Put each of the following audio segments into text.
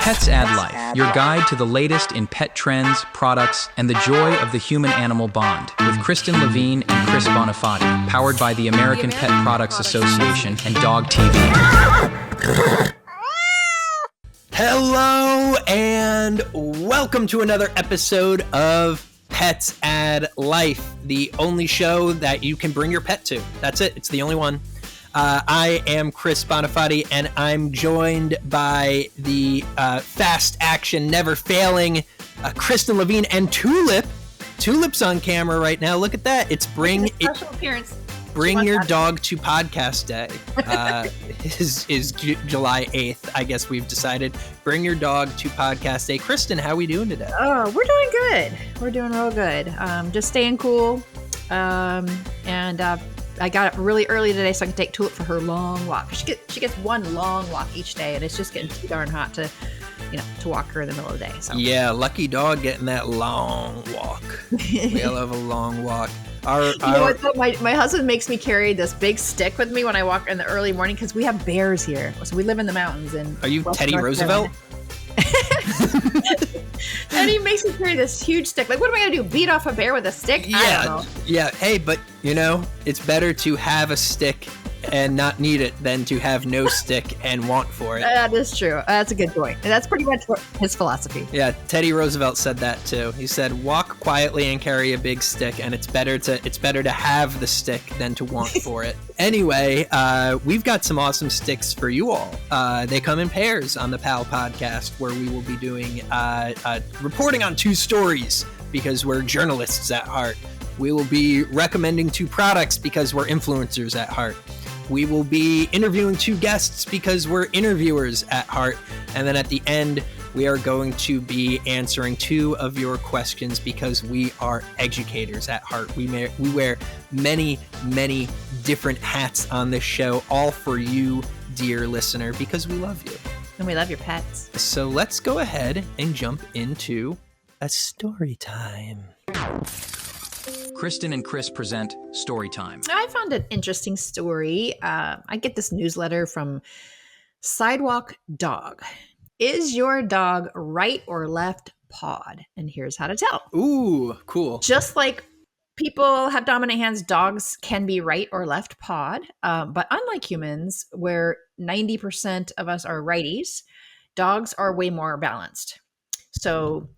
Pets Add Life, your guide to the latest in pet trends, products, and the joy of the human-animal bond, with Kristen Levine and Chris Bonifati, powered by the American Pet Products Association and Dog TV. Hello and welcome to another episode of Pets Add Life, the only show that you can bring your pet to. That's it. It's the only one. I am Chris Bonifati, and I'm joined by the fast action, never failing Kristen Levine and Tulip. Tulip's on camera right now. Look at that. It's special appearance. Bring your dog to podcast day. is July 8th, I guess we've decided. Bring your dog to podcast day. Kristen, how are we doing today? Oh, we're doing good. We're doing real good. Just staying cool. I got up really early today so I can take Tulip for her long walk. She gets one long walk each day, and it's just getting too darn hot to walk her in the middle of the day. So. Yeah, lucky dog getting that long walk. We love a long walk. My husband makes me carry this big stick with me when I walk in the early morning because we have bears here. So we live in the mountains. Are you Teddy Roosevelt? And he makes me carry this huge stick. Like, what am I going to do? Beat off a bear with a stick? Yeah, I don't know. Yeah. Hey, but it's better to have a stick and not need it than to have no stick and want for it. That is true. That's a good point. And that's pretty much his philosophy. Yeah, Teddy Roosevelt said that too. He said, "Walk quietly and carry a big stick, and it's better to have the stick than to want for it." Anyway, we've got some awesome sticks for you all. They come in pairs on the PAL podcast, where we will be doing reporting on two stories because we're journalists at heart. We will be recommending two products because we're influencers at heart. We will be interviewing two guests because we're interviewers at heart. And then at the end, we are going to be answering two of your questions because we are educators at heart. We wear many, many different hats on this show, all for you, dear listener, because we love you. And we love your pets. So let's go ahead and jump into a story time. Kristen and Chris present Storytime. I found an interesting story. I get this newsletter from Sidewalk Dog. Is your dog right or left pawed? And here's how to tell. Ooh, cool. Just like people have dominant hands, dogs can be right or left pawed. But unlike humans, where 90% of us are righties, dogs are way more balanced. So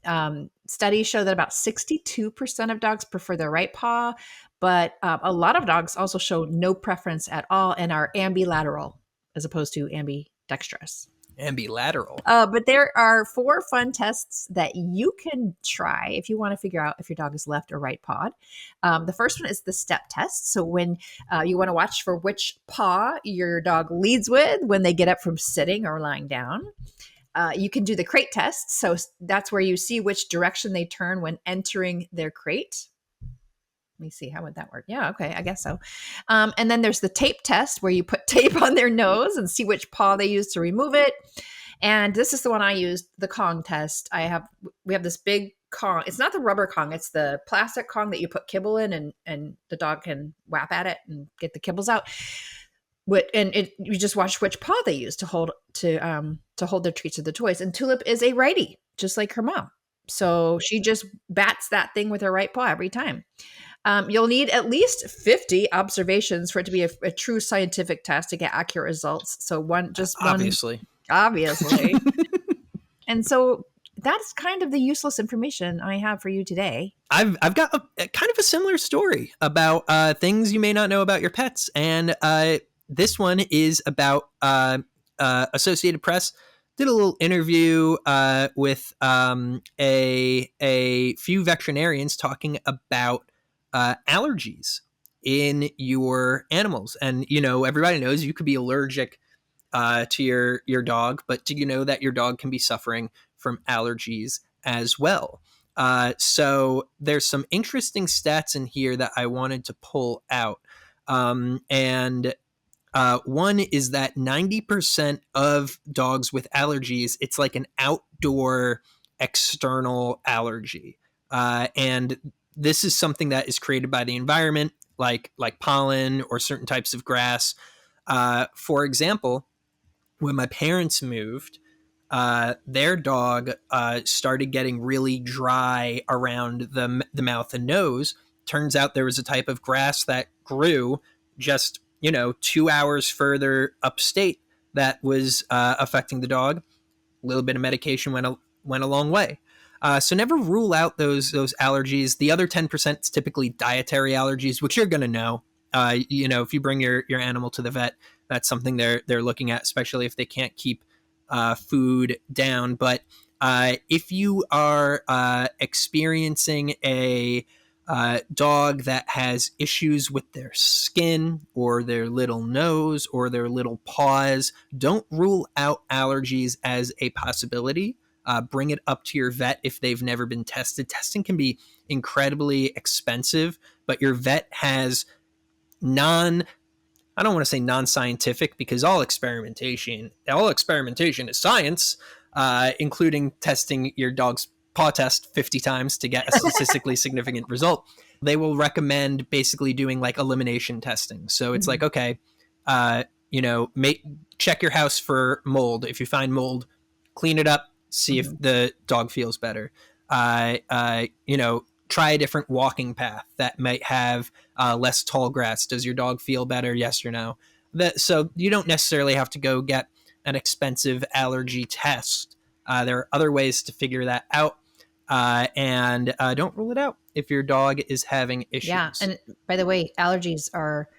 studies show that about 62% of dogs prefer their right paw, but a lot of dogs also show no preference at all and are ambilateral as opposed to ambidextrous. Ambilateral. But there are 4 fun tests that you can try if you want to figure out if your dog is left or right pawed. The first one is the step test. So when you want to watch for which paw your dog leads with when they get up from sitting or lying down. You can do the crate test. So that's where you see which direction they turn when entering their crate. Let me see. How would that work? Yeah, okay. I guess so. And then there's the tape test where you put tape on their nose and see which paw they use to remove it. And this is the one I used, the Kong test. We have this big Kong. It's not the rubber Kong. It's the plastic Kong that you put kibble in and the dog can whap at it and get the kibbles out. You just watch which paw they use to hold their treats or the toys. And Tulip is a righty, just like her mom. So she just bats that thing with her right paw every time. You'll need at least 50 observations for it to be a true scientific test to get accurate results. So obviously. And so that's kind of the useless information I have for you today. I've got a kind of a similar story about things you may not know about your pets, and this one is about Associated Press did a little interview with a few veterinarians talking about allergies in your animals. And, everybody knows you could be allergic to your dog, but do you know that your dog can be suffering from allergies as well? So there's some interesting stats in here that I wanted to pull out. One is that 90% of dogs with allergies, it's like an outdoor external allergy. And this is something that is created by the environment, like pollen or certain types of grass. For example, when my parents moved, their dog started getting really dry around the mouth and nose. Turns out there was a type of grass that grew just 2 hours further upstate that was affecting the dog. A little bit of medication went a long way. So never rule out those allergies. The other 10% is typically dietary allergies, which you're going to know. If you bring your animal to the vet, that's something they're looking at, especially if they can't keep food down. But if you are experiencing a dog that has issues with their skin or their little nose or their little paws, don't rule out allergies as a possibility. Bring it up to your vet if they've never been tested. Testing can be incredibly expensive, but your vet has I don't want to say non-scientific, because all experimentation is science, including testing your dog's paw test 50 times to get a statistically significant result. They will recommend basically doing like elimination testing. So it's like, okay, check your house for mold. If you find mold, clean it up, see if the dog feels better. Try a different walking path that might have less tall grass. Does your dog feel better? Yes or no? So you don't necessarily have to go get an expensive allergy test. There are other ways to figure that out. And don't rule it out if your dog is having issues. Yeah. And by the way, allergies are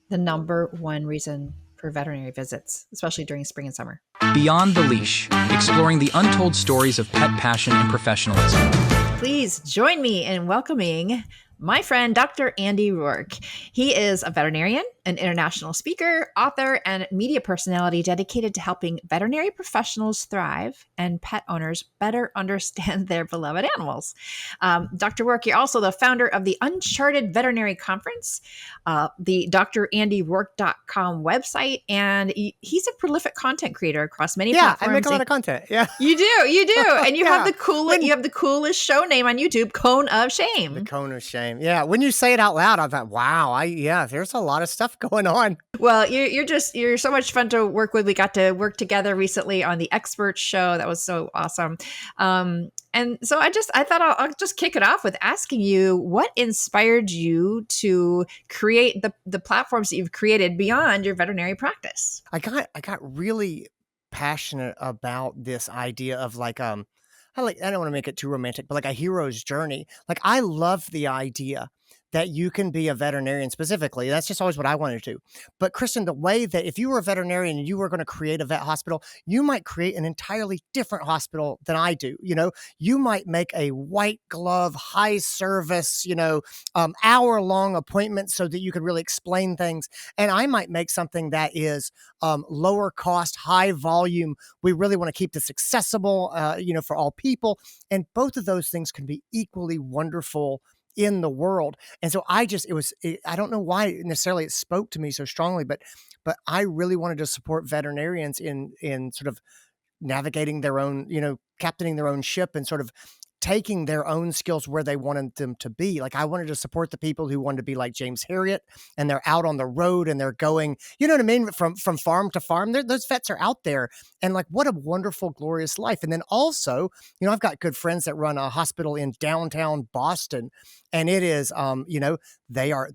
the number one reason for veterinary visits, especially during spring and summer. Beyond the Leash, exploring the untold stories of pet passion and professionalism. Please join me in welcoming my friend, Dr. Andy Roark. He is a veterinarian, an international speaker, author, and media personality dedicated to helping veterinary professionals thrive and pet owners better understand their beloved animals. Dr. Roark, you're also the founder of the Uncharted Veterinary Conference, the drandyroark.com website, and he's a prolific content creator across many platforms. Yeah, I make a lot of content. Yeah, you do, and you have the coolest show name on YouTube, Cone of Shame. The Cone of Shame. Yeah, when you say it out loud, I thought, wow, there's a lot of stuff going on. Well, you're so much fun to work with. We got to work together recently on the Expert Show. That was so awesome. And so I thought I'll just kick it off with asking you, what inspired you to create the platforms that you've created beyond your veterinary practice? I got really passionate about this idea of like I don't want to make it too romantic, but like a hero's journey. Like I love the idea that you can be a veterinarian specifically. That's just always what I wanted to do. But Kristen, the way that if you were a veterinarian and you were going to create a vet hospital, you might create an entirely different hospital than I do. You might make a white glove, high service, hour-long appointment so that you could really explain things. And I might make something that is lower cost, high volume. We really want to keep this accessible, for all people. And both of those things can be equally wonderful in the world. And so I don't know why necessarily it spoke to me so strongly, but I really wanted to support veterinarians in sort of navigating their own, captaining their own ship and sort of taking their own skills where they wanted them to be. Like I wanted to support the people who wanted to be like James Harriet, and they're out on the road and they're going, you know what I mean? From farm to farm, those vets are out there, and like, what a wonderful, glorious life. And then also, I've got good friends that run a hospital in downtown Boston, and it is, they are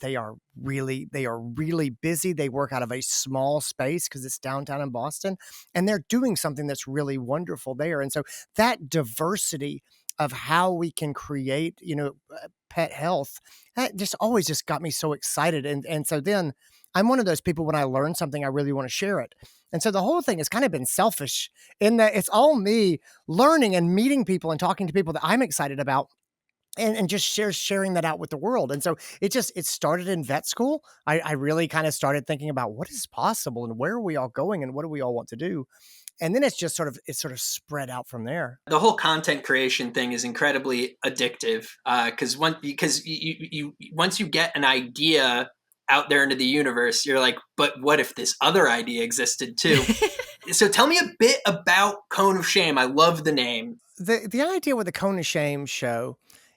really busy. They work out of a small space because it's downtown in Boston, and they're doing something that's really wonderful there. And so that diversity of how we can create, pet health, that just always just got me so excited. And so then I'm one of those people, when I learn something, I really want to share it. And so the whole thing has kind of been selfish in that it's all me learning and meeting people and talking to people that I'm excited about. And just sharing that out with the world. And so it started in vet school. I really kind of started thinking about what is possible and where are we all going and what do we all want to do? And then it's sort of spread out from there. The whole content creation thing is incredibly addictive because once you get an idea out there into the universe, you're like, but what if this other idea existed too? So tell me a bit about Cone of Shame. I love the name. The idea with the Cone of Shame show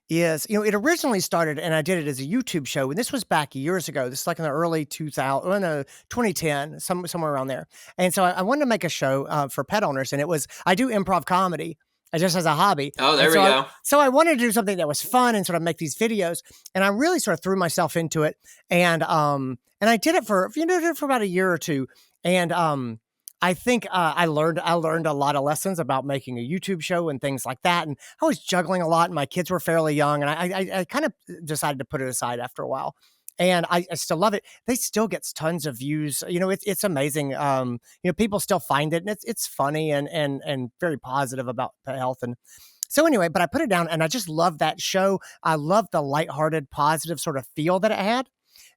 is, it originally started, and I did it as a YouTube show, and this was back years ago. This is like in the early 2000, oh no, 2010, somewhere around there. And so I wanted to make a show for pet owners, and I do improv comedy just as a hobby. Oh, there and we so go. So I wanted to do something that was fun and sort of make these videos, and I really sort of threw myself into it, and I did it for about a year or two, and I think I learned a lot of lessons about making a YouTube show and things like that. And I was juggling a lot, and my kids were fairly young, and I kind of decided to put it aside after a while. And I still love it. They still gets tons of views. It's amazing. People still find it, and it's funny and very positive about pet health. And so anyway, but I put it down, and I just love that show. I love the lighthearted, positive sort of feel that it had.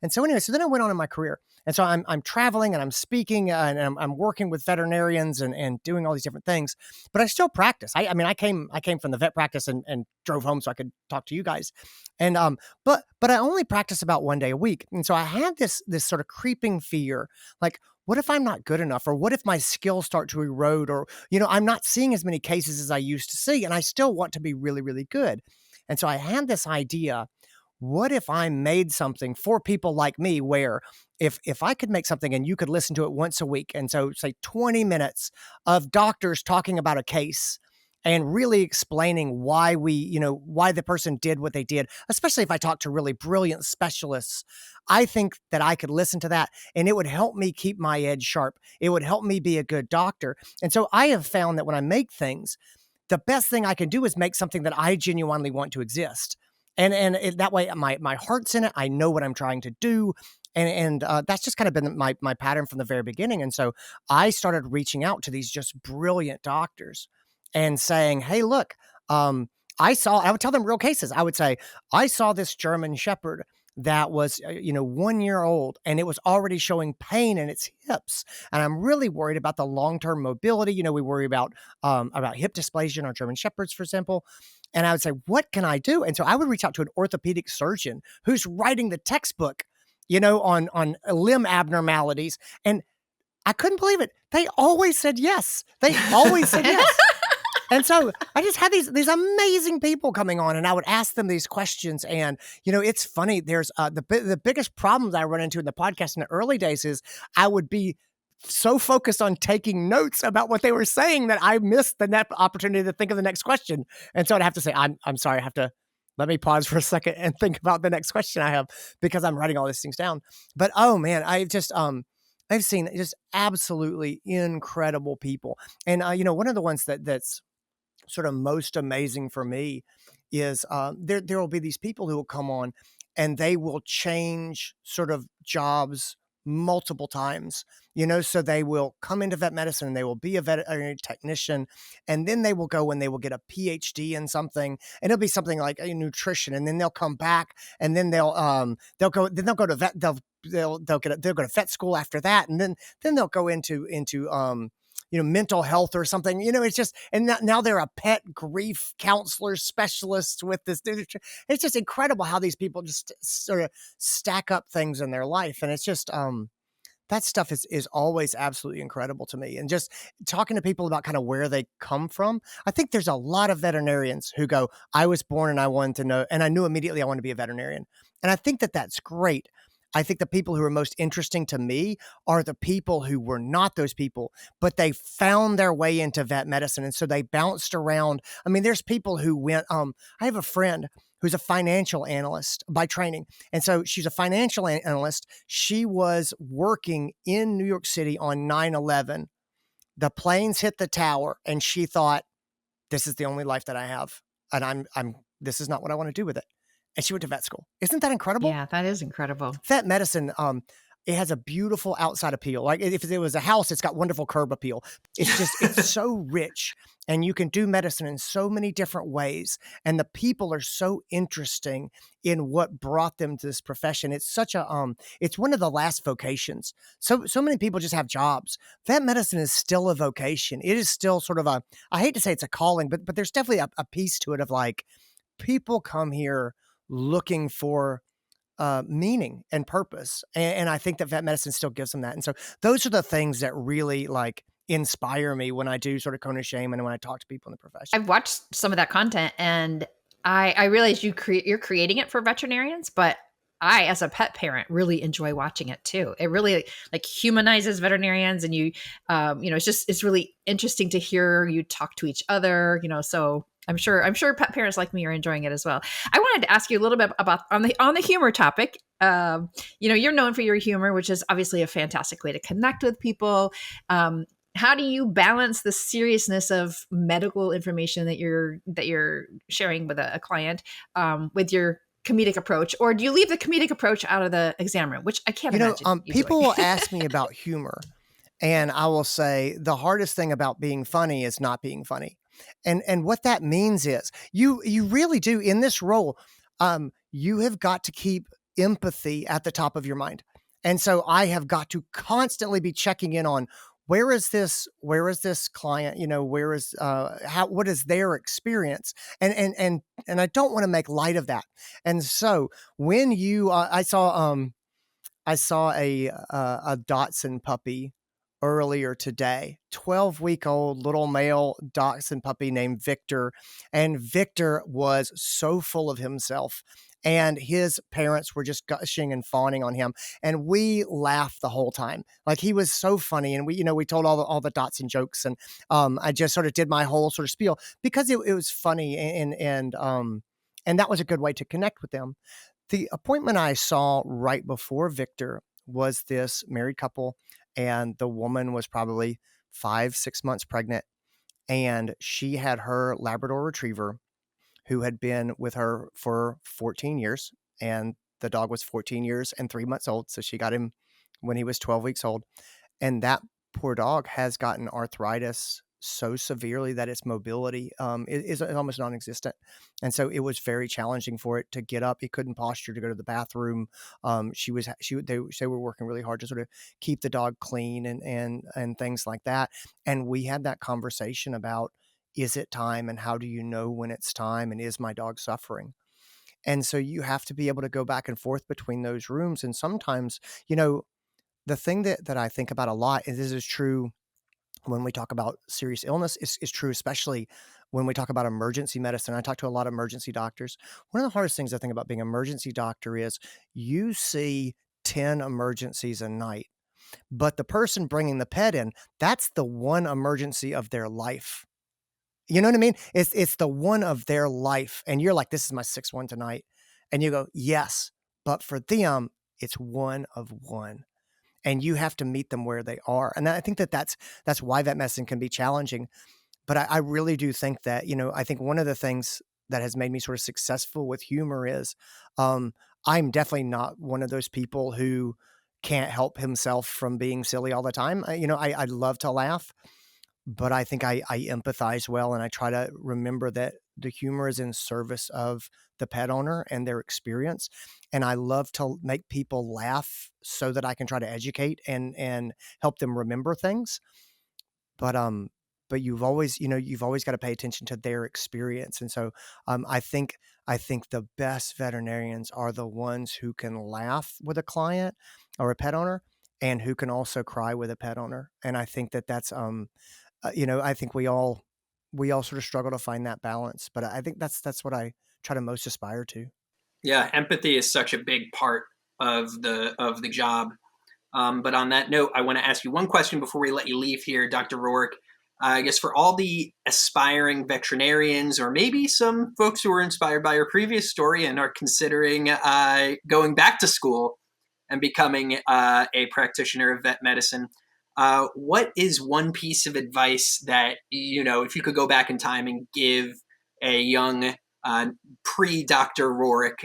And so anyway, so then I went on in my career. And so I'm traveling and I'm speaking and I'm working with veterinarians and doing all these different things, but I still practice. I mean, I came from the vet practice and drove home so I could talk to you guys. And, but I only practice about one day a week. And so I had this sort of creeping fear, like, what if I'm not good enough? Or what if my skills start to erode? Or, I'm not seeing as many cases as I used to see, and I still want to be really, really good. And so I had this idea, what if I made something for people like me where if I could make something and you could listen to it once a week, and so say 20 minutes of doctors talking about a case and really explaining why why the person did what they did, especially if I talk to really brilliant specialists, I think that I could listen to that and it would help me keep my edge sharp. It would help me be a good doctor. And so I have found that when I make things, the best thing I can do is make something that I genuinely want to exist. And that way my heart's in it. I know what I'm trying to do. And that's just kind of been my pattern from the very beginning. And so I started reaching out to these just brilliant doctors and saying, hey, look, I would tell them real cases. I would say, I saw this German Shepherd that was, 1 year old, and it was already showing pain in its hips. And I'm really worried about the long-term mobility. We worry about hip dysplasia in our German Shepherds, for example. And I would say, what can I do? And so I would reach out to an orthopedic surgeon who's writing the textbook, on limb abnormalities. And I couldn't believe it. They always said yes. They always said yes. And so I just had these amazing people coming on, and I would ask them these questions. And, it's funny. There's the biggest problems I run into in the podcast in the early days is I would be so focused on taking notes about what they were saying that I missed the opportunity to think of the next question. And so I'd have to say, I'm sorry, I have to let me pause for a second and think about the next question I have because I'm writing all these things down. But, oh man, I've seen just absolutely incredible people. And, one of the ones that's sort of most amazing for me is there will be these people who will come on and they will change sort of jobs multiple times, so they will come into vet medicine and they will be a veterinary technician, and then they will go and they will get a PhD in something, and it'll be something like a nutrition, and then they'll come back and then they'll go to vet, they'll go to vet school after that, and then they'll go into mental health or something, it's just, and now they're a pet grief counselor specialist with this. It's just incredible how these people just sort of stack up things in their life. And it's just, that stuff is always absolutely incredible to me. And just talking to people about kind of where they come from. I think there's a lot of veterinarians who go, I was born and I wanted to know, and I knew immediately I wanted to be a veterinarian. And I think that that's great. I think the people who are most interesting to me are the people who were not those people, but they found their way into vet medicine. And so they bounced around. I mean, there's people who went, I have a friend who's a financial analyst by training. And so she's a financial analyst. She was working in New York City on 9/11. The planes hit the tower and she thought, this is the only life that I have. And this is not what I want to do with it. And she went to vet school. Isn't that incredible? Yeah, that is incredible. Vet medicine, it has a beautiful outside appeal. Like if it was a house, it's got wonderful curb appeal. It's so rich, and you can do medicine in so many different ways. And the people are so interesting in what brought them to this profession. It's such a, it's one of the last vocations. So many people just have jobs. Vet medicine is still a vocation. It is still sort of I hate to say it's a calling, but there's definitely a piece to it of like, people come here looking for meaning and purpose. And I think that vet medicine still gives them that. And so those are the things that really like inspire me when I do sort of Kona Shame and when I talk to people in the profession. I've watched some of that content, and I realize you're creating it for veterinarians, but I, as a pet parent, really enjoy watching it too. It really like humanizes veterinarians, and it's really interesting to hear you talk to each other. So I'm sure pet parents like me are enjoying it as well. I wanted to ask you a little bit about on the humor topic. You're known for your humor, which is obviously a fantastic way to connect with people. How do you balance the seriousness of medical information that you're sharing with a client with your comedic approach, or do you leave the comedic approach out of the exam room, which I can't imagine you People doing? will ask me about humor, and I will say the hardest thing about being funny is not being funny. And what that means is you really do in this role, you have got to keep empathy at the top of your mind. And so I have got to constantly be checking in on where is this client, where is what is their experience? And I don't want to make light of that. And so when I saw a Dachshund puppy earlier today, 12-week-old little male Dachshund puppy named Victor. And Victor was so full of himself. And his parents were just gushing and fawning on him. And we laughed the whole time. Like, he was so funny. And we told all the Dachshund jokes. And I just sort of did my whole sort of spiel because it was funny. And that was a good way to connect with them. The appointment I saw right before Victor was this married couple, and the woman was probably 5-6 months pregnant, and she had her Labrador Retriever who had been with her for 14 years, and the dog was 14 years and 3 months old, so she got him when he was 12 weeks old. And that poor dog has gotten arthritis so severely that its mobility is almost non-existent. And so it was very challenging for it to get up. It couldn't posture to go to the bathroom. They were working really hard to sort of keep the dog clean and things like that. And we had that conversation about, is it time, and how do you know when it's time, and is my dog suffering? And so you have to be able to go back and forth between those rooms. And sometimes, the thing that I think about a lot, and this is true when we talk about serious illness, is true, especially when we talk about emergency medicine. I talk to a lot of emergency doctors. One of the hardest things I think about being an emergency doctor is you see 10 emergencies a night, but the person bringing the pet in, that's the one emergency of their life. You know what I mean? It's the one of their life. And you're like, this is my sixth one tonight. And you go, yes, but for them, it's one of one. And you have to meet them where they are. And I think that's why vet medicine can be challenging. But I really do think that, I think one of the things that has made me sort of successful with humor is I'm definitely not one of those people who can't help himself from being silly all the time. I love to laugh, but I think I empathize well, and I try to remember that the humor is in service of the pet owner and their experience. And I love to make people laugh so that I can try to educate and help them remember things. But you've always got to pay attention to their experience. And so I think the best veterinarians are the ones who can laugh with a client or a pet owner, and who can also cry with a pet owner. And I think that's I think we all sort of struggle to find that balance, but I think that's what I try to most aspire to. Yeah, empathy is such a big part of the job. But on that note, I want to ask you one question before we let you leave here, Dr. Roark. I guess for all the aspiring veterinarians, or maybe some folks who were inspired by your previous story and are considering going back to school and becoming a practitioner of vet medicine, what is one piece of advice that, if you could go back in time and give a young pre-Dr. Roark,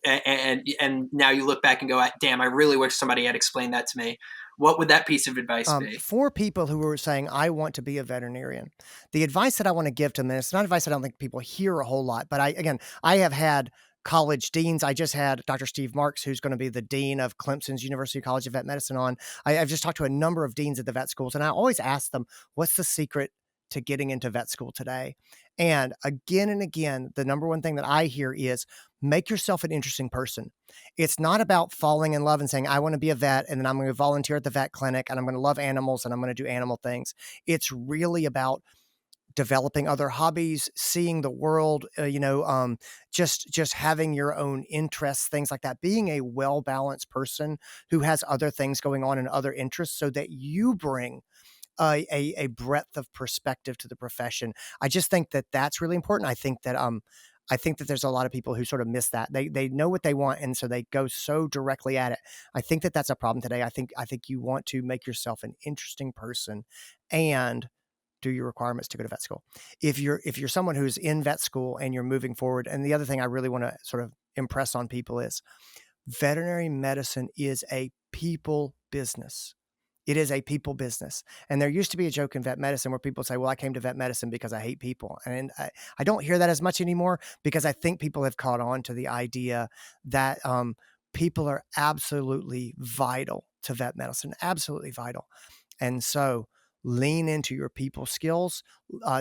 and now you look back and go, damn, I really wish somebody had explained that to me. What would that piece of advice be? For people who are saying, I want to be a veterinarian, the advice that I want to give to them, and it's not advice I don't think people hear a whole lot, but I have had college deans. I just had Dr. Steve Marks, who's going to be the dean of Clemson's University College of Vet Medicine on. I've just talked to a number of deans at the vet schools, and I always ask them, what's the secret to getting into vet school today? And again, the number one thing that I hear is make yourself an interesting person. It's not about falling in love and saying, I want to be a vet, and then I'm going to volunteer at the vet clinic, and I'm going to love animals, and I'm going to do animal things. It's really about developing other hobbies, seeing the world, just having your own interests, things like that, being a well-balanced person who has other things going on and other interests so that you bring a breadth of perspective to the profession. I just think that that's really important. I think that there's a lot of people who sort of miss that. They know what they want, and so they go so directly at it. I think that that's a problem today. I think you want to make yourself an interesting person and do your requirements to go to vet school. If you're someone who's in vet school and you're moving forward, and the other thing I really want to sort of impress on people is veterinary medicine is a people business. It is a people business. And there used to be a joke in vet medicine where people say, well, I came to vet medicine because I hate people. And I don't hear that as much anymore because I think people have caught on to the idea that people are absolutely vital to vet medicine, absolutely vital. And so lean into your people skills,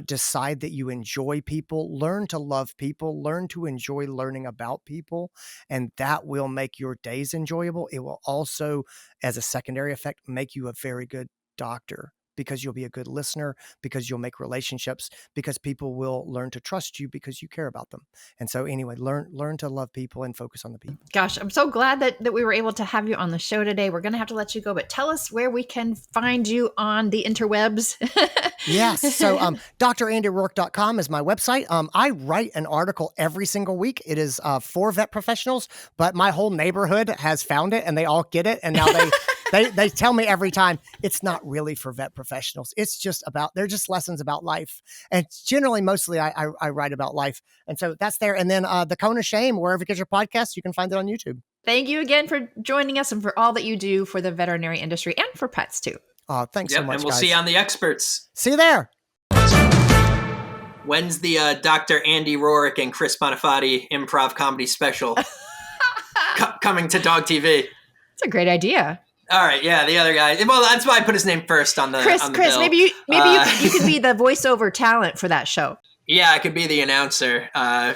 decide that you enjoy people, learn to love people, learn to enjoy learning about people, and that will make your days enjoyable. It will also, as a secondary effect, make you a very good doctor because you'll be a good listener, because you'll make relationships, because people will learn to trust you because you care about them. And so anyway, learn to love people and focus on the people. Gosh, I'm so glad that we were able to have you on the show today. We're going to have to let you go, but tell us where we can find you on the interwebs. Yes. So drandyroark.com is my website. I write an article every single week. It is for vet professionals, but my whole neighborhood has found it and they all get it. And now they tell me every time it's not really for vet professionals. It's just they're just lessons about life. And generally, mostly I write about life. And so that's there. And then the Cone of Shame, wherever you get your podcasts, you can find it on YouTube. Thank you again for joining us and for all that you do for the veterinary industry and for pets too. Thanks so much, and we'll guys. see you on The Experts. See you there. When's the Dr. Andy Roark and Chris Bonifati improv comedy special coming to Dog TV? That's a great idea. All right, yeah, the other guy. Well, that's why I put his name first on the Chris, bill. maybe you could be the voiceover talent for that show. Yeah, I could be the announcer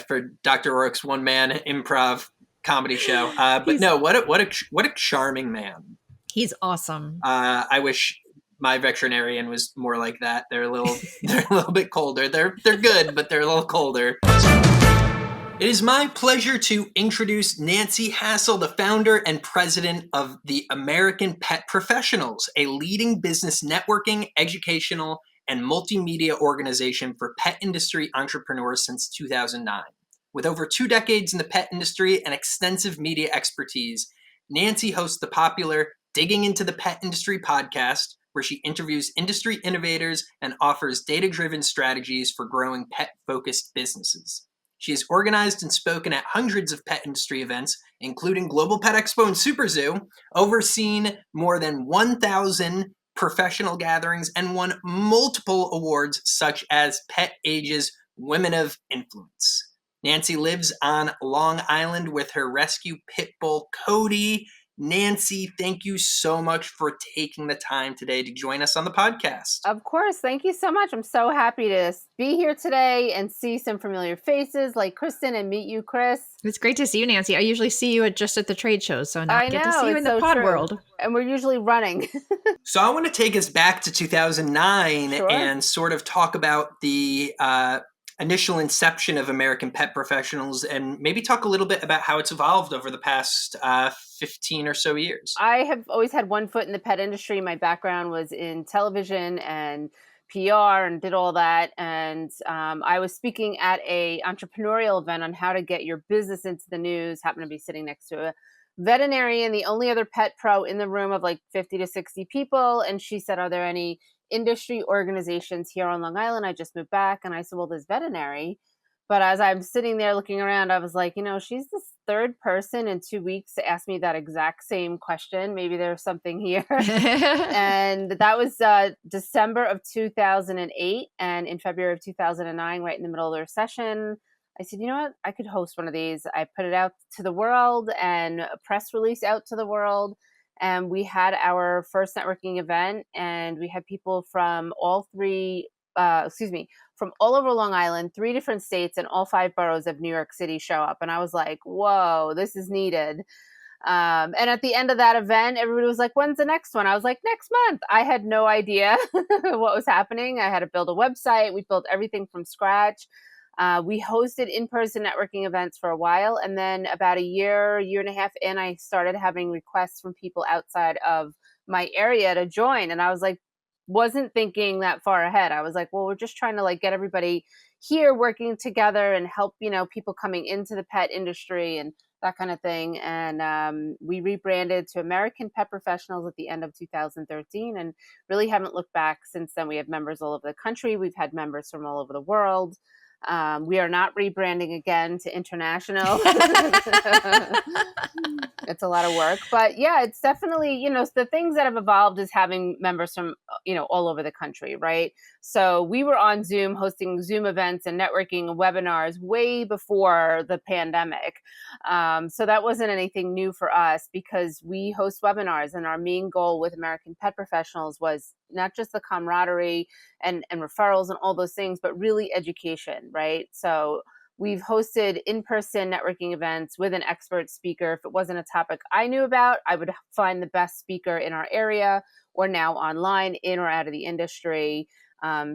for Dr. Roark's one-man improv comedy show. But no, what a charming man. He's awesome. I wish my veterinarian was more like that. They're a little bit colder. They're good, but they're a little colder. It is my pleasure to introduce Nancy Hassel, the founder and president of the American Pet Professionals, a leading business networking, educational, and multimedia organization for pet industry entrepreneurs since 2009. With over 2 decades in the pet industry and extensive media expertise, Nancy hosts the popular Digging into the Pet Industry podcast, where she interviews industry innovators and offers data-driven strategies for growing pet-focused businesses. She has organized and spoken at hundreds of pet industry events, including Global Pet Expo and Super Zoo, overseen more than 1,000 professional gatherings, and won multiple awards such as Pet Age's Women of Influence. Nancy lives on Long Island with her rescue pit bull, Cody. Nancy, thank you so much for taking the time today to join us on the podcast. Of course. Thank you so much. I'm so happy to be here today and see some familiar faces like Kristen and meet you, Chris. It's great to see you, Nancy. I usually see you just at the trade shows, so now I get to see you in the pod world. And we're usually running. So I want to take us back to 2009 Sure. and sort of talk about the initial inception of American Pet Professionals and maybe talk a little bit about how it's evolved over the past 15 or so years. I have always had one foot in the pet industry. My background was in television and PR and did all that. And I was speaking at a entrepreneurial event on how to get your business into the news. Happened to be sitting next to a veterinarian, the only other pet pro in the room of like 50 to 60 people. And she said, are there any industry organizations here on Long Island? I just moved back. And I said, well, there's veterinary. But as I'm sitting there looking around, I was like, she's the third person in 2 weeks to ask me that exact same question. Maybe there's something here. And that was December of 2008. And in February of 2009, right in the middle of the recession, I said, you know what? I could host one of these. I put it out to the world and a press release out to the world. And we had our first networking event, and we had people from from all over Long Island, 3 different states, and all 5 boroughs of New York City show up. And I was like, whoa, this is needed. And at the end of that event, everybody was like, when's the next one? I was like, next month. I had no idea what was happening. I had to build a website. We built everything from scratch. We hosted in-person networking events for a while. And then about a year and a half in, I started having requests from people outside of my area to join. And I was like, wasn't thinking that far ahead. I was like, well, we're just trying to like get everybody here working together and help, people coming into the pet industry and that kind of thing. And we rebranded to American Pet Professionals at the end of 2013 and really haven't looked back since then. We have members all over the country. We've had members from all over the world. We are not rebranding again to international. It's a lot of work, but yeah, it's definitely, the things that have evolved is having members from, all over the country, right? So we were on Zoom hosting Zoom events and networking and webinars way before the pandemic. So that wasn't anything new for us because we host webinars, and our main goal with American Pet Professionals was not just the camaraderie and referrals and all those things, but really education, right? So we've hosted in-person networking events with an expert speaker. If it wasn't a topic I knew about, I would find the best speaker in our area or now online, in or out of the industry.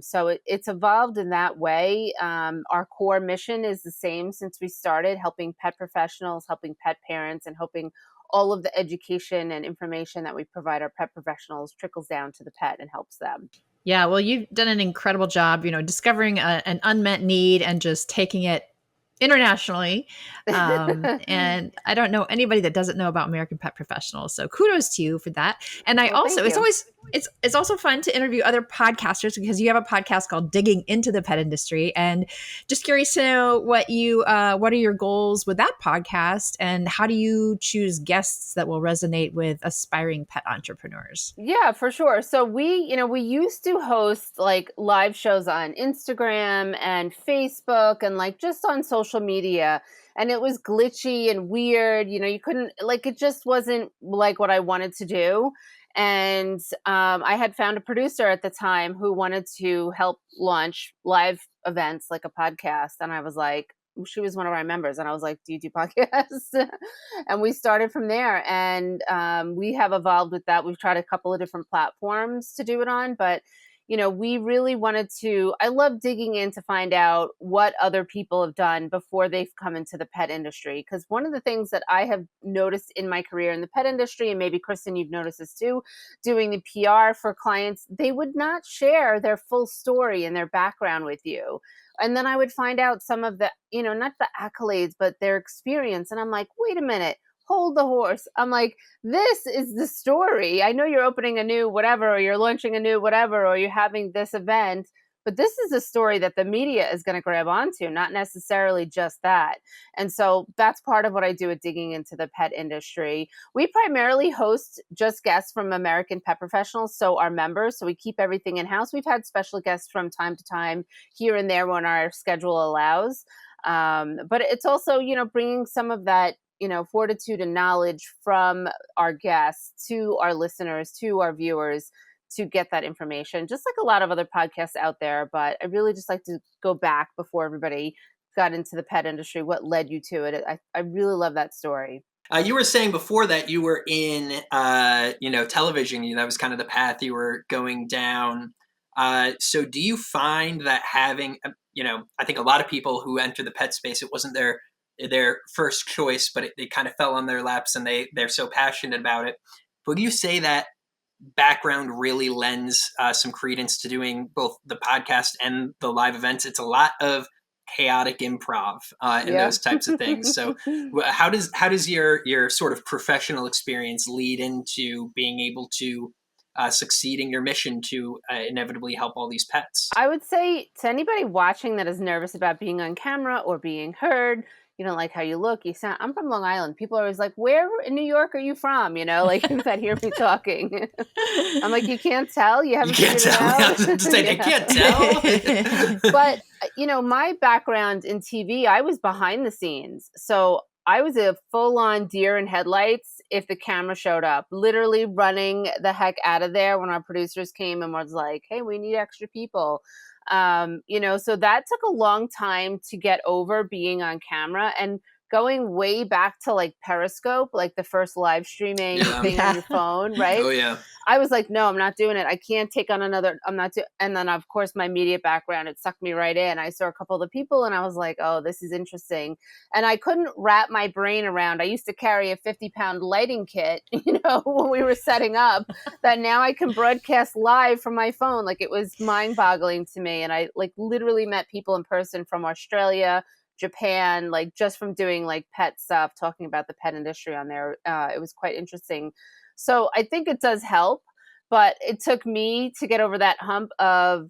So it's evolved in that way. Our core mission is the same since we started, helping pet professionals, helping pet parents, and hoping all of the education and information that we provide our pet professionals trickles down to the pet and helps them. Yeah, well, you've done an incredible job, discovering an unmet need and just taking it internationally. And I don't know anybody that doesn't know about American Pet Professionals. So kudos to you for that. And I also, it's also fun to interview other podcasters because you have a podcast called Digging into the Pet Industry. And just curious to know what are your goals with that podcast, and how do you choose guests that will resonate with aspiring pet entrepreneurs? Yeah, for sure. So we used to host like live shows on Instagram and Facebook and like just on social media. And it was glitchy and weird. You couldn't, like, it just wasn't like what I wanted to do. And I had found a producer at the time who wanted to help launch live events like a podcast. And I was like, she was one of our members, and I was like, do you do podcasts? And we started from there, and we have evolved with that. We've tried a couple of different platforms to do it on, but we really wanted to, I love digging in to find out what other people have done before they've come into the pet industry. Because one of the things that I have noticed in my career in the pet industry, and maybe Kristen, you've noticed this too, doing the PR for clients, they would not share their full story and their background with you. And then I would find out some of the, not the accolades, but their experience. And I'm like, wait a minute, hold the horse. I'm like, this is the story. I know you're opening a new whatever, or you're launching a new whatever, or you're having this event, but this is a story that the media is going to grab onto, not necessarily just that. And so that's part of what I do at Digging into the Pet Industry. We primarily host just guests from American Pet Professionals, so our members, so we keep everything in-house. We've had special guests from time to time here and there when our schedule allows. But it's also, bringing some of that, fortitude and knowledge from our guests to our listeners, to our viewers, to get that information, just like a lot of other podcasts out there. But I really just like to go back before everybody got into the pet industry, what led you to it. I really love that story. You were saying before that you were in, television. That was kind of the path you were going down. So do you find that having, I think a lot of people who enter the pet space, it wasn't their first choice, but it kind of fell on their laps, and they're so passionate about it. Would you say that background really lends some credence to doing both the podcast and the live events? It's a lot of chaotic improv and those types of things. So how does your sort of professional experience lead into being able to succeed in your mission to inevitably help all these pets? I would say to anybody watching that is nervous about being on camera or being heard, you don't like how you look, you sound, I'm from Long Island. People are always like, where in New York are you from? Like that hear me talking. I'm like, you can't tell? You haven't figured it out? I can't tell. But, my background in TV, I was behind the scenes. So I was a full-on deer in headlights if the camera showed up, literally running the heck out of there when our producers came and was like, hey, we need extra people. So that took a long time to get over being on camera. And going way back to like Periscope, like the first live streaming thing on your phone, right? Oh yeah. I was like, no, I'm not doing it. I can't take on another. And then of course my media background, it sucked me right in. I saw a couple of the people and I was like, oh, this is interesting. And I couldn't wrap my brain around. I used to carry a 50-pound lighting kit, when we were setting up, that now I can broadcast live from my phone. Like, it was mind boggling to me. And I like literally met people in person from Australia, Japan, like just from doing like pet stuff, talking about the pet industry on there. It was quite interesting. So I think it does help, but it took me to get over that hump of,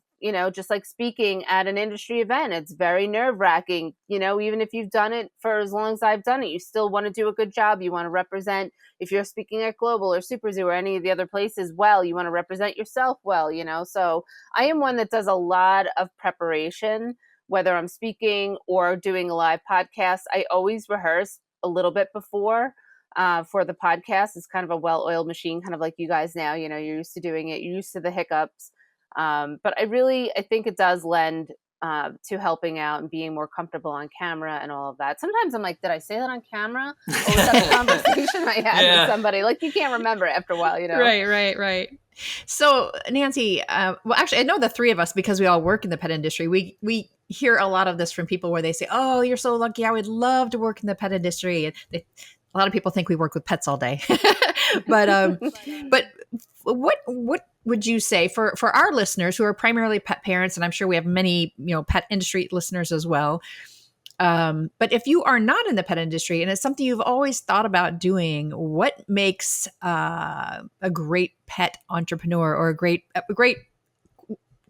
just like speaking at an industry event. It's very nerve wracking. Even if you've done it for as long as I've done it, you still want to do a good job. You want to represent, if you're speaking at Global or Super Zoo or any of the other places, well, you want to represent yourself well, So I am one that does a lot of preparation, whether I'm speaking or doing a live podcast. I always rehearse a little bit before. For the podcast. It's kind of a well-oiled machine, kind of like you guys now, you're used to doing it, you're used to the hiccups. But I think it does lend to helping out and being more comfortable on camera and all of that. Sometimes I'm like, did I say that on camera? Or was that a conversation I had with somebody? Like, you can't remember after a while, Right. So Nancy, well, actually, I know the three of us, because we all work in the pet industry, we hear a lot of this from people where they say, oh, you're so lucky. I would love to work in the pet industry. And a lot of people think we work with pets all day, but what would you say for our listeners who are primarily pet parents? And I'm sure we have many, pet industry listeners as well. But if you are not in the pet industry and it's something you've always thought about doing, what makes a great pet entrepreneur or a great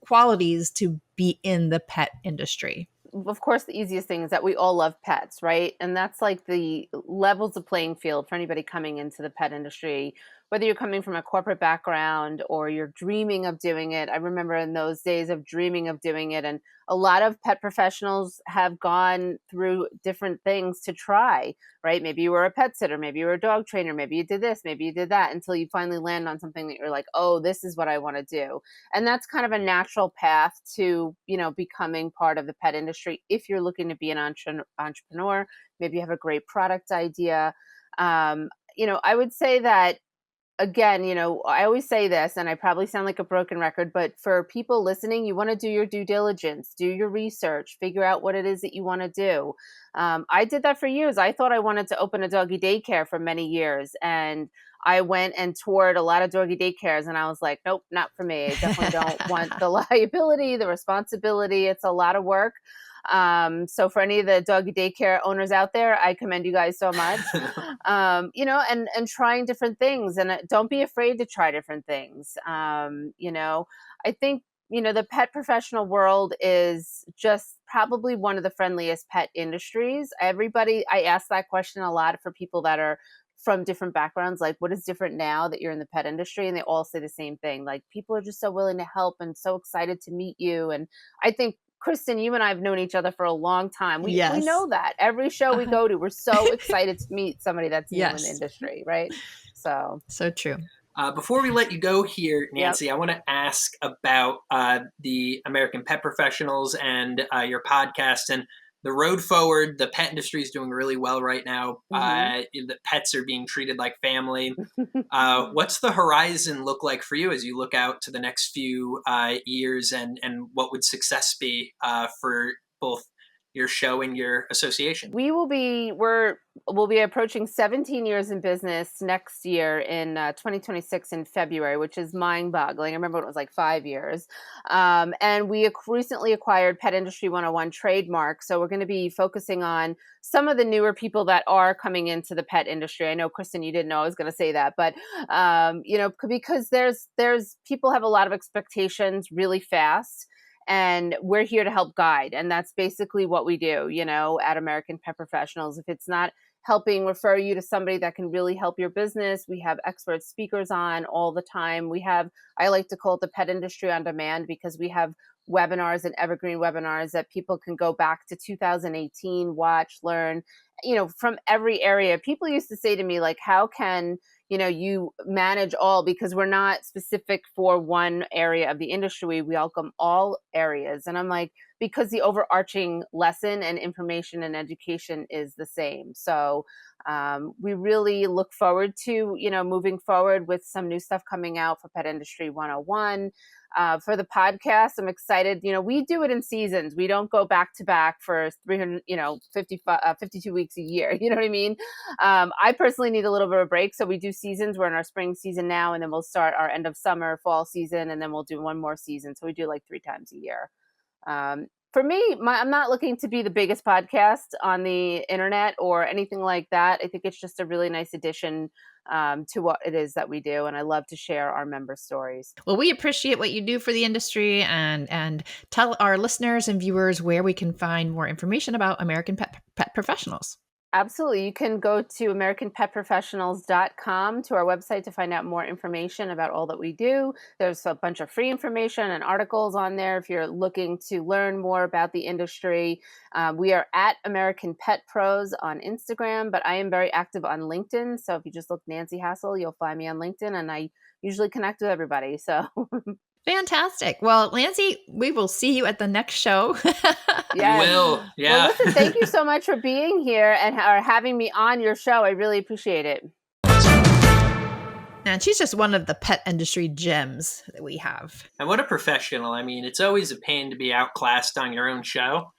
qualities to be in the pet industry? Of course, the easiest thing is that we all love pets, right? And that's like the levels of playing field for anybody coming into the pet industry, whether you're coming from a corporate background or you're dreaming of doing it. I remember in those days of dreaming of doing it, and a lot of pet professionals have gone through different things to try, right? Maybe you were a pet sitter, maybe you were a dog trainer, maybe you did this, maybe you did that, until you finally land on something that you're like, oh, this is what I want to do. And that's kind of a natural path to, becoming part of the pet industry. If you're looking to be an entrepreneur, maybe you have a great product idea. I would say that, again, I always say this, and I probably sound like a broken record, but for people listening, you want to do your due diligence, do your research, figure out what it is that you want to do. I did that for years. I thought I wanted to open a doggy daycare for many years, and I went and toured a lot of doggy daycares, and I was like, nope, not for me. I definitely don't want the liability, the responsibility. It's a lot of work. So for any of the doggy daycare owners out there, I commend you guys so much. And trying different things, and don't be afraid to try different things. I think, the pet professional world is just probably one of the friendliest pet industries. I ask that question a lot for people that are from different backgrounds, like, what is different now that you're in the pet industry? And they all say the same thing. Like, people are just so willing to help and so excited to meet you. And I think, Kristen, you and I have known each other for a long time. We know that. Every show we go to, we're so excited to meet somebody that's new in the industry, right? So true. Before we let you go here, Nancy, I want to ask about the American Pet Professionals and your podcast and the road forward. The pet industry is doing really well right now. The pets are being treated like family. What's the horizon look like for you as you look out to the next few years, and what would success be for both your show and your association? We'll be approaching 17 years in business next year in 2026 in February, which is mind-boggling. I remember when it was like 5 years. And we recently acquired Pet Industry 101 trademark. So we're going to be focusing on some of the newer people that are coming into the pet industry. I know, Kristen, you didn't know I was going to say that, but because there's people have a lot of expectations really fast. And we're here to help guide. And that's basically what we do, at American Pet Professionals. If it's not helping refer you to somebody that can really help your business, we have expert speakers on all the time. I like to call it the pet industry on demand, because we have webinars and evergreen webinars that people can go back to 2018, watch, learn, from every area. People used to say to me, like, how can you manage all, because we're not specific for one area of the industry. We welcome all areas. And I'm like, because the overarching lesson and information and education is the same. So we really look forward to, moving forward with some new stuff coming out for Pet Industry 101. For the podcast, I'm excited. We do it in seasons. We don't go back to back for 52 weeks a year. You know what I mean? I personally need a little bit of a break. So we do seasons. We're in our spring season now, and then we'll start our end of summer, fall season, and then we'll do one more season. So we do like 3 times a year. For me, I'm not looking to be the biggest podcast on the internet or anything like that. I think it's just a really nice addition to what it is that we do. And I love to share our member stories. Well, we appreciate what you do for the industry, and tell our listeners and viewers where we can find more information about American pet professionals. Absolutely. You can go to AmericanPetProfessionals.com, to our website, to find out more information about all that we do. There's a bunch of free information and articles on there if you're looking to learn more about the industry. We are at American Pet Pros on Instagram, but I am very active on LinkedIn. So if you just look Nancy Hassel, you'll find me on LinkedIn, and I usually connect with everybody. So fantastic. Well, Nancy, we will see you at the next show. Yeah. You will. Yeah. Well, listen, thank you so much for being here and having me on your show. I really appreciate it. And she's just one of the pet industry gems that we have. And what a professional. I mean, it's always a pain to be outclassed on your own show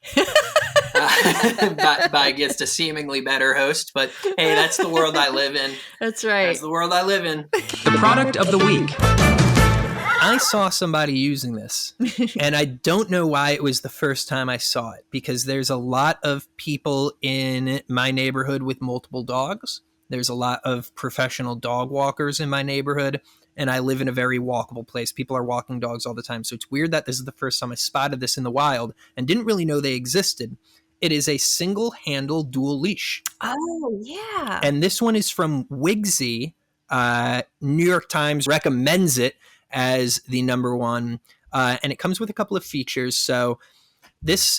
by just a seemingly better host. But hey, that's the world I live in. That's right. That's the world I live in. The product of the week. I saw somebody using this, and I don't know why it was the first time I saw it, because there's a lot of people in my neighborhood with multiple dogs. There's a lot of professional dog walkers in my neighborhood, and I live in a very walkable place. People are walking dogs all the time. So it's weird that this is the first time I spotted this in the wild and didn't really know they existed. It is a single handle dual leash. Oh, yeah. And this one is from Wigsy. New York Times recommends it as the number one, and it comes with a couple of features. So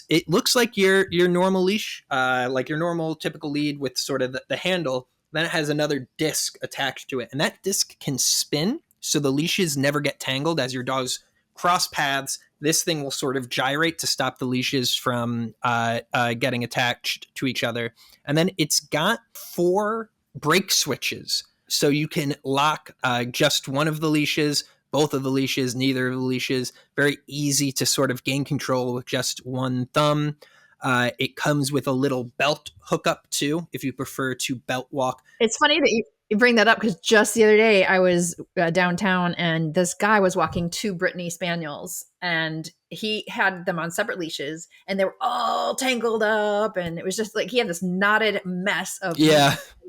it looks like your normal leash, like your normal typical lead with sort of the handle. Then it has another disc attached to it, and that disc can spin, so the leashes never get tangled. As your dogs cross paths, this thing will sort of gyrate to stop the leashes from getting attached to each other. And then it's got 4 brake switches, so you can lock just one of the leashes, both of the leashes, neither of the leashes. Very easy to sort of gain control with just one thumb. It comes with a little belt hookup too, if you prefer to belt walk. It's funny that you bring that up, because just the other day I was downtown, and this guy was walking 2 Brittany Spaniels, and he had them on separate leashes, and they were all tangled up, and it was just like he had this knotted mess of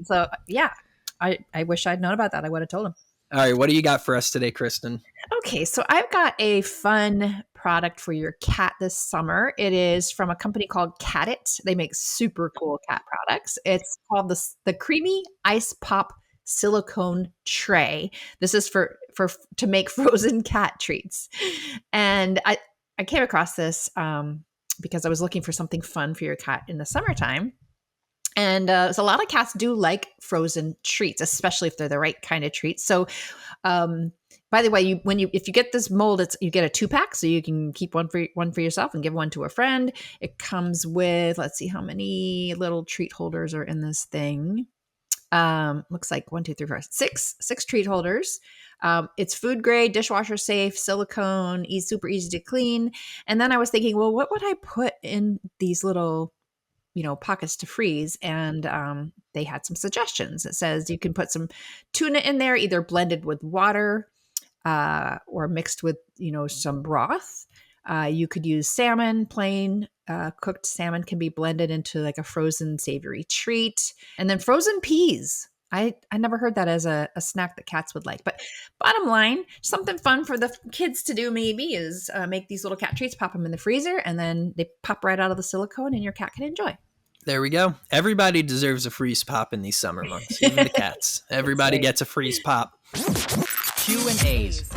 So yeah, I wish I'd known about that. I would have told him. All right, what do you got for us today, Kristen? Okay, so I've got a fun product for your cat this summer. It is from a company called Cat It. They make super cool cat products. It's called the Creamy Ice Pop Silicone Tray. This is for to make frozen cat treats. And I came across this because I was looking for something fun for your cat in the summertime. And so a lot of cats do like frozen treats, especially if they're the right kind of treats. So, by the way, if you get this mold, you get a 2-pack, so you can keep one for yourself and give one to a friend. It comes with, let's see how many little treat holders are in this thing. Looks like 1, 2, 3, 4, 6 treat holders. It's food grade, dishwasher safe, silicone, super easy to clean. And then I was thinking, well, what would I put in these little pockets to freeze? And they had some suggestions. It says you can put some tuna in there, either blended with water or mixed with, some broth. You could use salmon, plain cooked salmon can be blended into like a frozen savory treat. And then frozen peas. I never heard that as a snack that cats would like. But bottom line, something fun for the kids to do maybe is make these little cat treats, pop them in the freezer, and then they pop right out of the silicone and your cat can enjoy. There we go. Everybody deserves a freeze pop in these summer months, even the cats. Everybody gets a freeze pop. Q&As.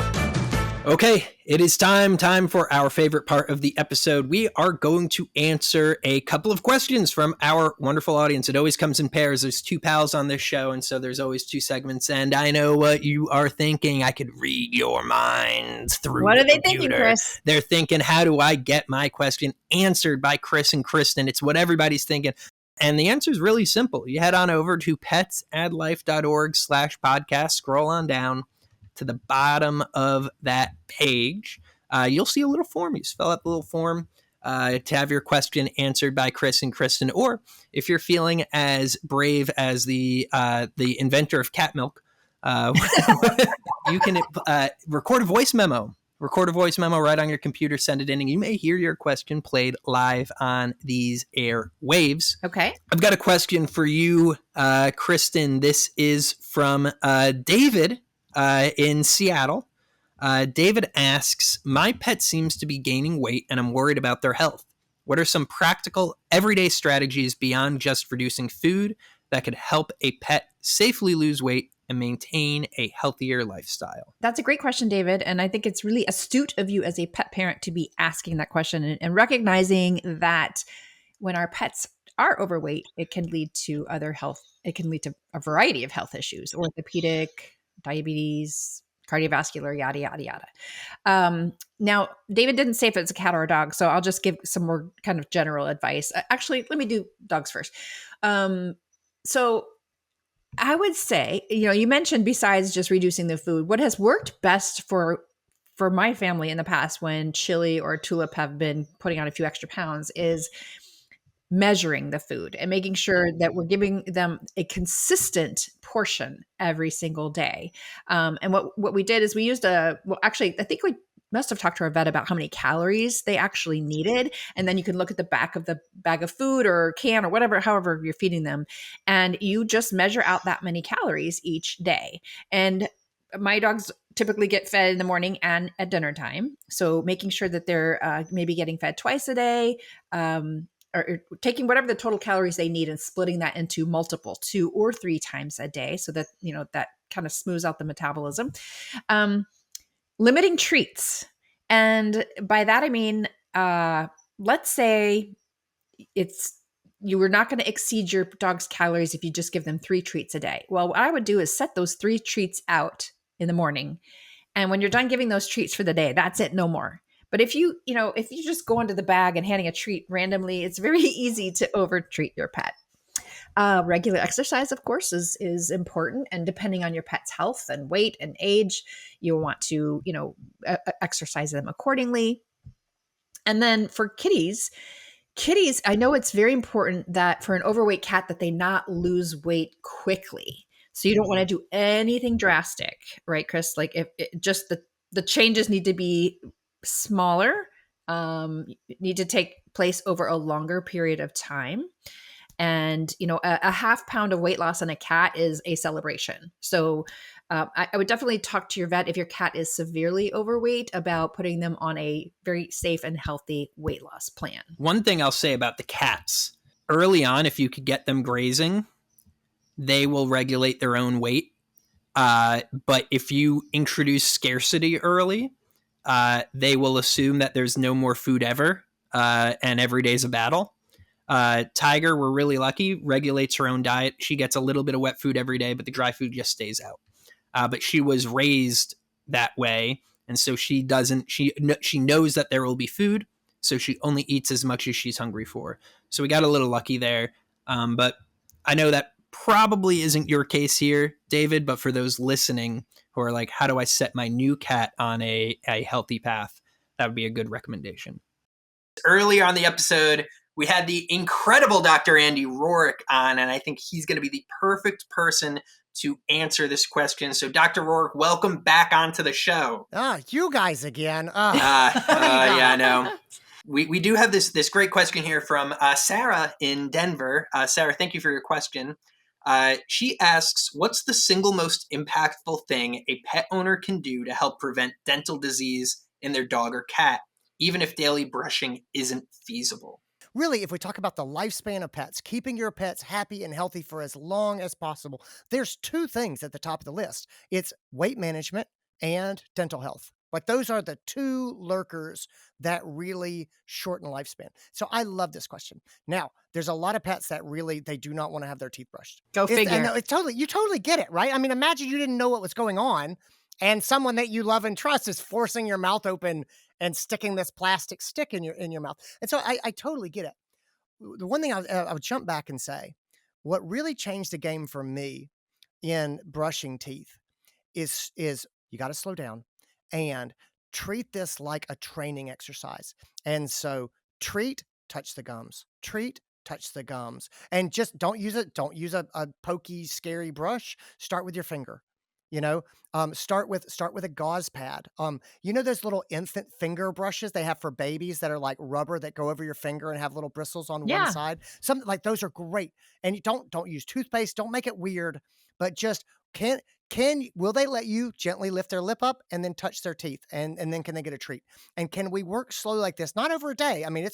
Okay, it is time for our favorite part of the episode. We are going to answer a couple of questions from our wonderful audience. It always comes in pairs. There's two pals on this show, and so there's always two segments. And I know what you are thinking. I could read your minds through What the are they computer. thinking, Chris? They're thinking, how do I get my question answered by Chris and Kristen? It's what everybody's thinking. And the answer is really simple. You head on over to petsaddlife.org/podcast, scroll on down to the bottom of that page. You'll see a little form. You just fill out the little form to have your question answered by Chris and Kristen. Or if you're feeling as brave as the inventor of cat milk, you can record a voice memo. Record a voice memo right on your computer, send it in, and you may hear your question played live on these air waves. Okay. I've got a question for you, Kristen. This is from David in Seattle. David asks, my pet seems to be gaining weight and I'm worried about their health. What are some practical everyday strategies beyond just reducing food that could help a pet safely lose weight and maintain a healthier lifestyle? That's a great question, David. And I think it's really astute of you as a pet parent to be asking that question and recognizing that when our pets are overweight, it can lead to other health. It can lead to a variety of health issues, orthopedic, diabetes, cardiovascular, yada, yada, yada. Now, David didn't say if it's a cat or a dog, so I'll just give some more kind of general advice. Actually, let me do dogs first. So I would say, you mentioned besides just reducing the food, what has worked best for my family in the past when Chili or Tulip have been putting on a few extra pounds is measuring the food and making sure that we're giving them a consistent portion every single day. And what we did is we used actually, I think we must have talked to our vet about how many calories they actually needed. And then you can look at the back of the bag of food or can or whatever, however you're feeding them. And you just measure out that many calories each day. And my dogs typically get fed in the morning and at dinner time. So making sure that they're maybe getting fed twice a day, or taking whatever the total calories they need and splitting that into multiple 2 or 3 times a day so that, that kind of smooths out the metabolism. Limiting treats. And by that, I mean, let's say you were not going to exceed your dog's calories if you just give them 3 treats a day. Well, what I would do is set those 3 treats out in the morning. And when you're done giving those treats for the day, that's it, no more. But if you just go into the bag and handing a treat randomly, it's very easy to overtreat your pet. Regular exercise, of course, is important. And depending on your pet's health and weight and age, you'll want to, exercise them accordingly. And then for kitties, I know it's very important that for an overweight cat that they not lose weight quickly. So you don't want to do anything drastic, right, Chris? Like if just the changes need to be smaller, need to take place over a longer period of time. And, a half pound of weight loss on a cat is a celebration. So I would definitely talk to your vet if your cat is severely overweight about putting them on a very safe and healthy weight loss plan. One thing I'll say about the cats, early on, if you could get them grazing, they will regulate their own weight. But if you introduce scarcity early, they will assume that there's no more food ever, and every day's a battle. Tiger, we're really lucky, regulates her own diet. She gets a little bit of wet food every day, but the dry food just stays out. But she was raised that way, and so she knows that there will be food, so she only eats as much as she's hungry for. So we got a little lucky there. But I know that probably isn't your case here, David, but for those listening who are like, how do I set my new cat on a healthy path? That would be a good recommendation. Earlier on the episode, we had the incredible Dr. Andy Roark on, and I think he's going to be the perfect person to answer this question. So, Dr. Roark, welcome back onto the show. You guys again. Yeah, I know. We do have this great question here from Sarah in Denver. Sarah, thank you for your question. She asks, what's the single most impactful thing a pet owner can do to help prevent dental disease in their dog or cat, even if daily brushing isn't feasible? Really, if we talk about the lifespan of pets, keeping your pets happy and healthy for as long as possible, there's 2 things at the top of the list. It's weight management and dental health. Like those are the two lurkers that really shorten lifespan. So I love this question. Now, there's a lot of pets that really, they do not want to have their teeth brushed. Go figure. I know, you totally get it, right? I mean, imagine you didn't know what was going on and someone that you love and trust is forcing your mouth open and sticking this plastic stick in your mouth. And so I totally get it. The one thing I would jump back and say, what really changed the game for me in brushing teeth is you got to slow down and treat this like a training exercise. And so treat, touch the gums, treat, touch the gums, and just don't use a pokey, scary brush. Start with your finger. Start with a gauze pad. Those little infant finger brushes they have for babies that are like rubber that go over your finger and have little bristles on one side. Something like those are great. And you don't use toothpaste. Don't make it weird, but just will they let you gently lift their lip up and then touch their teeth? And then can they get a treat? And can we work slowly like this? Not over a day. I mean,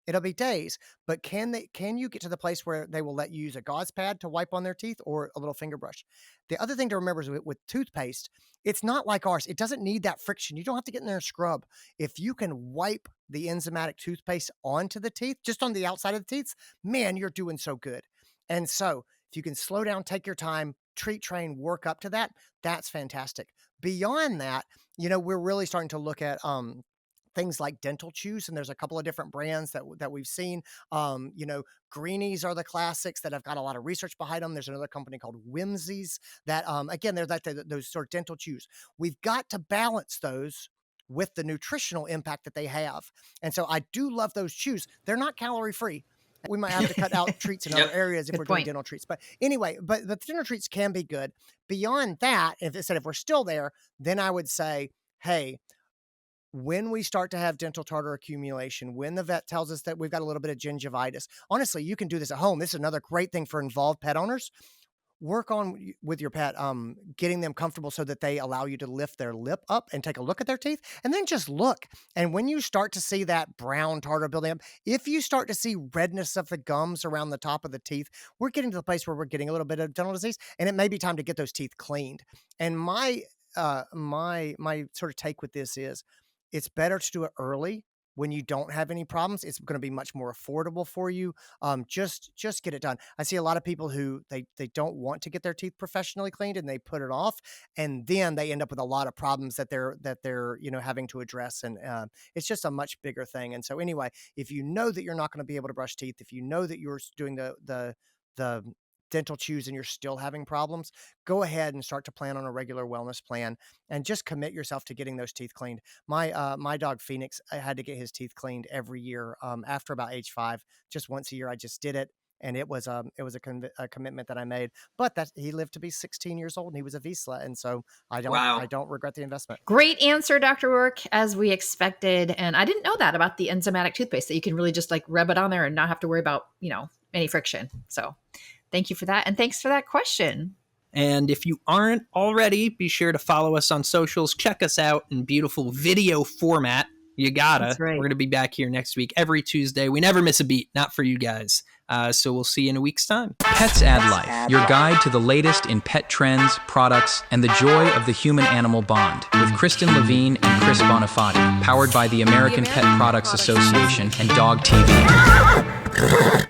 it'll be days, but can you get to the place where they will let you use a gauze pad to wipe on their teeth or a little finger brush? The other thing to remember is with toothpaste, it's not like ours. It doesn't need that friction. You don't have to get in there and scrub. If you can wipe the enzymatic toothpaste onto the teeth, just on the outside of the teeth, man, you're doing so good. And so if you can slow down, take your time, treat, train, work up to that, that's fantastic. Beyond that, we're really starting to look at things like dental chews, and there's a couple of different brands that we've seen. Greenies are the classics that have got a lot of research behind them. There's another company called Whimsies that, again, they're like those sort of dental chews. We've got to balance those with the nutritional impact that they have. And so I do love those chews. They're not calorie free. We might have to cut out treats in other areas if we're doing dental treats. But anyway, but the dental treats can be good. Beyond that, if we're still there, then I would say, hey, when we start to have dental tartar accumulation, when the vet tells us that we've got a little bit of gingivitis, honestly, you can do this at home. This is another great thing for involved pet owners. Work on with your pet, getting them comfortable so that they allow you to lift their lip up and take a look at their teeth, and then just look. And when you start to see that brown tartar building up, if you start to see redness of the gums around the top of the teeth, we're getting to the place where we're getting a little bit of dental disease, and it may be time to get those teeth cleaned. And my sort of take with this is, it's better to do it early when you don't have any problems. It's going to be much more affordable for you. Just get it done. I see a lot of people who they don't want to get their teeth professionally cleaned and they put it off, and then they end up with a lot of problems that they're having to address. And it's just a much bigger thing. And so anyway, if you know that you're not going to be able to brush teeth, if you know that you're doing the dental chews and you're still having problems, go ahead and start to plan on a regular wellness plan and just commit yourself to getting those teeth cleaned. My dog Phoenix, I had to get his teeth cleaned every year after about age 5, just once a year. I just did it. And it was a commitment that I made, but that he lived to be 16 years old and he was a Vizsla. And so I don't regret the investment. Great answer, Dr. Roark, as we expected. And I didn't know that about the enzymatic toothpaste, that you can really just like rub it on there and not have to worry about, any friction. So thank you for that. And thanks for that question. And if you aren't already, be sure to follow us on socials. Check us out in beautiful video format. You gotta. That's right. We're going to be back here next week, every Tuesday. We never miss a beat, not for you guys. So we'll see you in a week's time. Pets Add Life, your guide to the latest in pet trends, products, and the joy of the human-animal bond. With Kristen Levine and Chris Bonifati, powered by the American Pet Products Association and Dog TV.